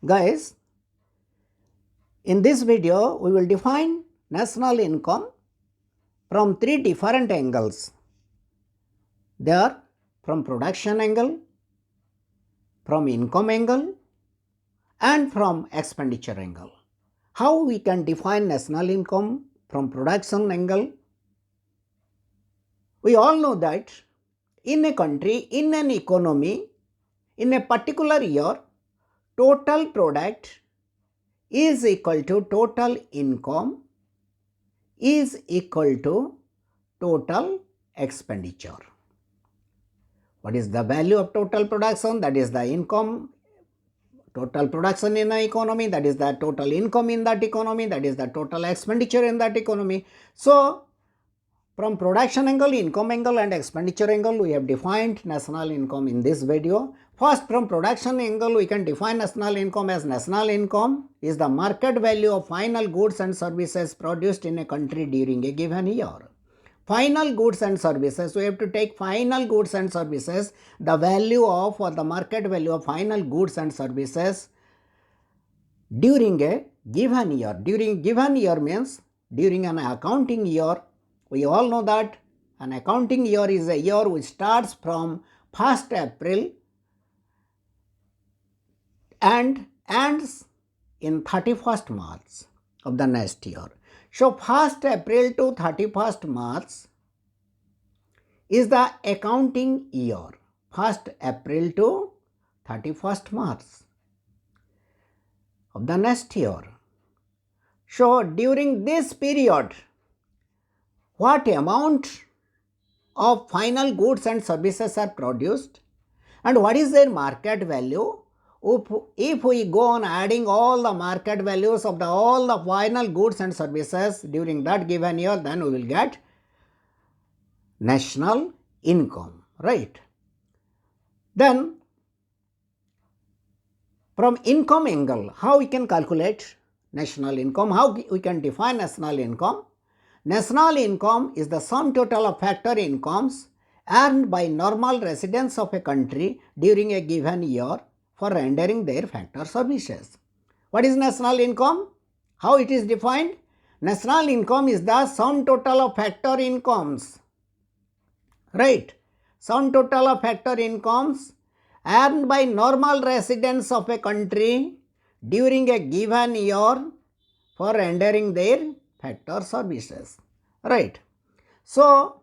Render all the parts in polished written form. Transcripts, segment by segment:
Guys, in this video we will define national income from three different angles. They are from production angle, from income angle and from expenditure angle. How we can define national income from production angle? We all know that in a country, in an economy, in a particular year, total product is equal to total income is equal to total expenditure. What is the value of total production? That is the income, total production in the economy, that is the total income in that economy, that is the total expenditure in that economy. So, from production angle, income angle and expenditure angle, we have defined national income in this video. First, from production angle, we can define national income as national income is the market value of final goods and services produced in a country during a given year. Final goods and services, we have to take final goods and services, the value of or the market value of final goods and services during a given year. During given year means during an accounting year. We all know that an accounting year is a year which starts from 1st April and ends in 31st March of the next year. So, 1st April to 31st March is the accounting year, 1st April to 31st March of the next year. So, during this period, what amount of final goods and services are produced and what is their market value? If we go on adding all the market values of all the final goods and services during that given year, then we will get national income, right? Then from income angle, how we can calculate national income, how we can define national income? National income is the sum total of factor incomes earned by normal residents of a country during a given year for rendering their factor services. What is national income? How it is defined? National income is the sum total of factor incomes, right? Sum total of factor incomes earned by normal residents of a country during a given year for rendering their factor services, right? So,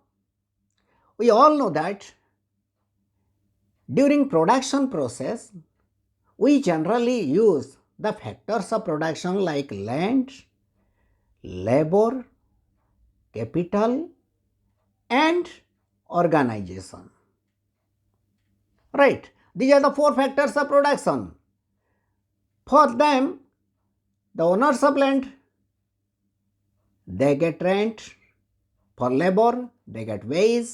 we all know that during production process, we generally use the factors of production like land, labor, capital and organization, right? These are the four factors of production. For them, the owners of land, they get rent. For labor, they get wage.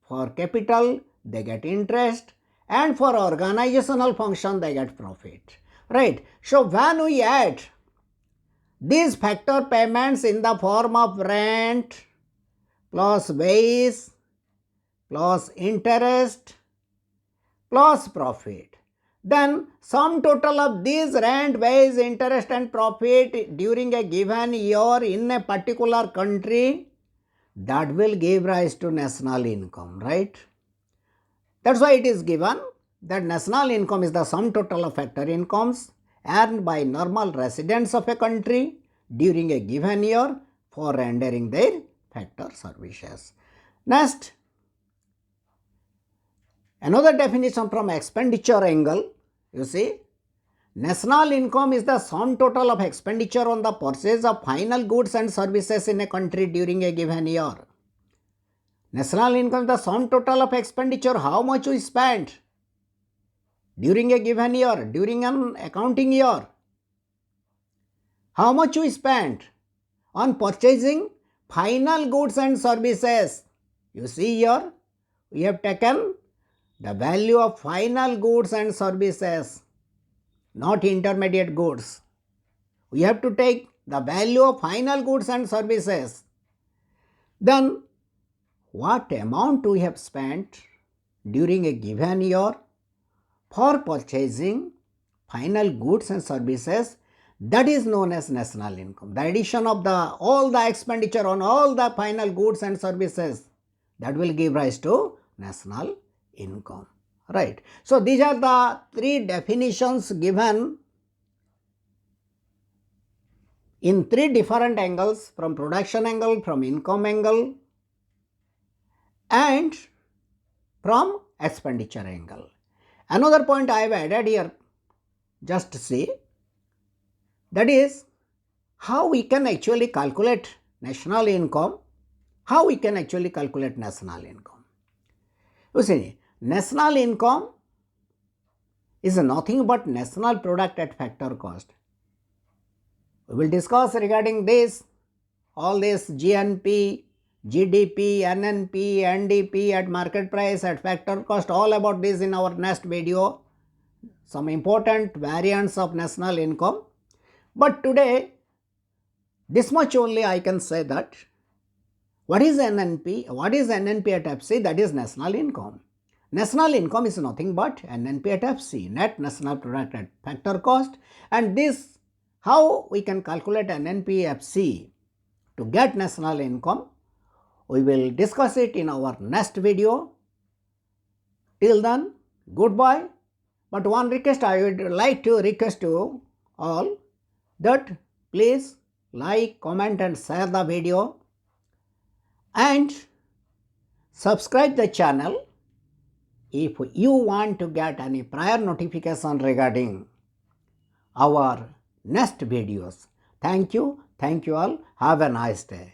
For capital, they get interest. And for organizational function, they get profit. Right? So, when we add these factor payments in the form of rent plus wage plus interest plus profit, then sum total of these rent, wage, interest and profit during a given year in a particular country, that will give rise to national income, right? That's why it is given that national income is the sum total of factor incomes earned by normal residents of a country during a given year for rendering their factor services. Next, another definition from expenditure angle, you see, national income is the sum total of expenditure on the purchase of final goods and services in a country during a given year. National income is the sum total of expenditure, how much we spent during a given year, during an accounting year. How much we spent on purchasing final goods and services. You see here, we have taken the value of final goods and services, not intermediate goods. We have to take the value of final goods and services. Then, what amount we have spent during a given year for purchasing final goods and services, that is known as national income. The addition of all the expenditure on all the final goods and services, that will give rise to national income, right. So, these are the three definitions given in three different angles, from production angle, from income angle, and from expenditure angle. Another point I have added here, just see, that is how we can actually calculate national income. How we can actually calculate national income? You see, national income is nothing but national product at factor cost. We will discuss regarding this, all this GNP, GDP, NNP, NDP at market price, at factor cost, all about this in our next video. Some important variants of national income. But today, this much only I can say that what is NNP? What is NNP at FC? That is national income. National income is nothing but NNP at FC, net national product at factor cost, and this, how we can calculate NNP FC to get national income, we will discuss it in our next video. Till then, goodbye. But one request I would like to request to all, that please like, comment and share the video and subscribe the channel if you want to get any prior notification regarding our next videos. Thank you all. Have a nice day.